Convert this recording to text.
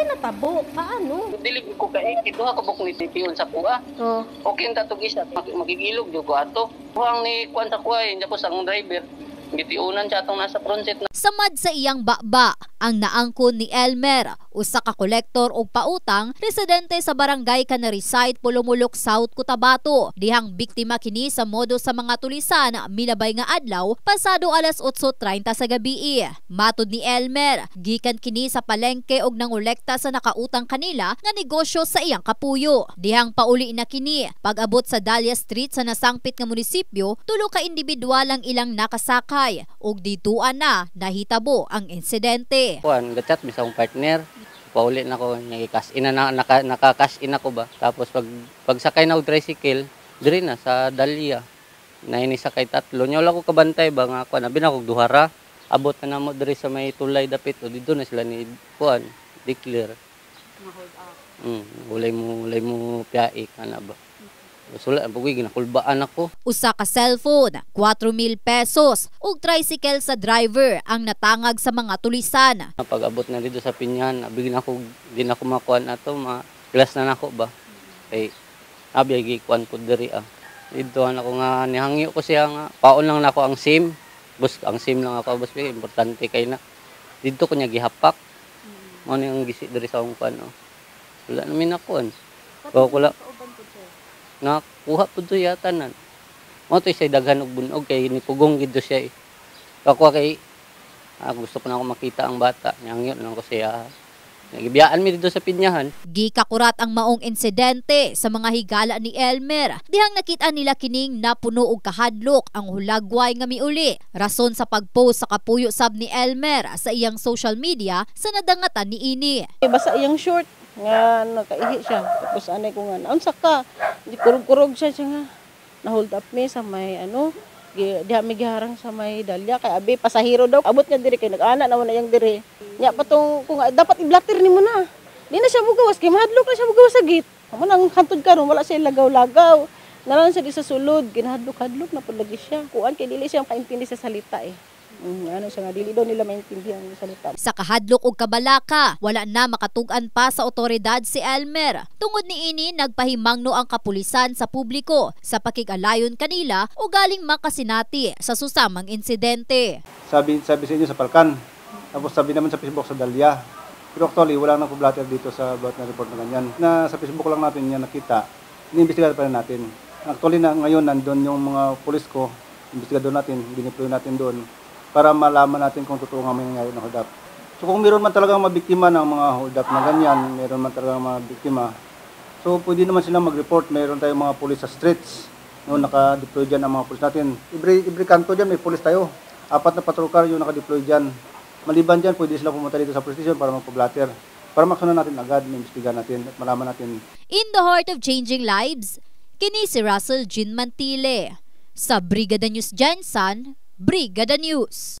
Kasi natabo. Paano? Dili ko kay kiduha ka bukong itipiyon sa kuha. Oh. Okay ta to gisa magigilog jud ko ato. Kuhang ni kwan sa kuha tapos ang driver gitiunan siya atong nasa front seat. Samad sa iyang baba ang naangkon ni Elmer, usa ka kolektor og pautang, residente sa barangay Canary Site, Pulumulok South, Cotabato. Dihang biktima kini sa modo sa mga tulisan milabay nga adlaw pasado alas 8:30 sa gabi. Matud ni Elmer, gikan kini sa palengke og nangolekta sa nakautang kanila nga negosyo sa iyang kapuyo. Dihang pauli na kini pag-abot sa Dahlia Street sa nasangpit nga munisipyo, tulo ka individual ang ilang nakasakay ug dituan na nahitabo ang insidente. Kuan gachat mi sa akong partner. Pauli na ko nagi-cash in na naka-cash in ako ba. Tapos pagsakay na og tricycle diri na sa Dahlia. Naini sakay tatlo. Nya wala ko kabantay ba nga kuan abi na kog duhara. Abot na namo diri sa may tulay dapit o dito na sila ni kuan declare. Ma-hold up. Ulay mo piai kana ba. Sula bugi ginakulbaan ako. Usa ka cellphone, 4,000 pesos ug tricycle sa driver ang natangag sa mga tulisan. Pag-abot na dito sa Pinyan, abig na ako di na ko makuan ato, glass na nako ba. Kay abi gi kuan pud diri Dito ako nga nihangyo ko siya nga paon lang nako ang SIM. Bus ang SIM lang ako bus importante kay na. Dito ko niya gihapak. Mo ni ang gisi diri sa akong kuan. Wala na minakon. Wala nakuha po ito yata nan. Mo ito siya daghan og bunog kay nipugong gito siya eh. Ako kay gusto ko na ako makita ang bata. Nyangyo lang ko siya. Nagibiyaan mi dito sa Pinyahan. Gikakurat ang maong insidente sa mga higala ni Elmer. Dihang nakita nila kining napuno og kahadlok ang hulagway nga miuli. Rason sa pagpost sa kapuyo sab ni Elmer sa iyang social media sa nadangatan ni ini. Basa iyang short nga nakaihi siya. Tapos anay ko nga naunsa ka. Di kurog-kurog siya nga. Na-hold up me sa may diha mi giharang sa may Dahlia kay abi pasahero daw. Abot nga diri kay nag-ana naman na yang diri. Nya patong kung dapat i-blatter nimo na. Di na siya mugawas kay mahadlok na siya mugawas sa gate. Amo nang hantod karon wala siya lagaw-lagaw. Naran siya di sa sulod, ginahadlok-hadlok na pud lagi siya. Kuan kay dili siya kaintindi sa salita eh. Ano siya nga, dili daw nila maintindihan ang salita. Sa kahadlok og kabalaka, wala na makatug-an pa sa otoridad si Elmer. Tungod ni ini, nagpahimangno ang kapulisan sa publiko sa pakig-alayon kanila o galing makasinati sa susamang insidente. Sabi sa inyo sa Palkan, tapos sabi naman sa Facebook sa Dahlia. Pero actually, wala nang blatter dito sa bawat na report na ganyan. Na sa Facebook lang natin yan nakita, iniimbestigahan pa rin natin. Actually, na ngayon nandun yung mga pulis ko, investigador natin, dineploy natin doon para malaman natin kung totoo nga may nangyari ng hold up. So kung meron man talagang mabiktima ng mga hold up na ganyan, meron man talagang mga biktima, so pwede naman sila mag-report. Meron tayong mga pulis sa streets, no, naka-deploy dyan ang mga pulis natin. Every kanto dyan may pulis tayo. 4 na patrol car yung naka-deploy dyan. Maliban dyan, pwede sila pumunta dito sa police station para magpa-blatter. Para maksunan natin agad, may-investigahan natin at malaman natin. In the heart of changing lives, kini si Russell Jean Mantile. Sa Brigada News Jensen, Brigada News.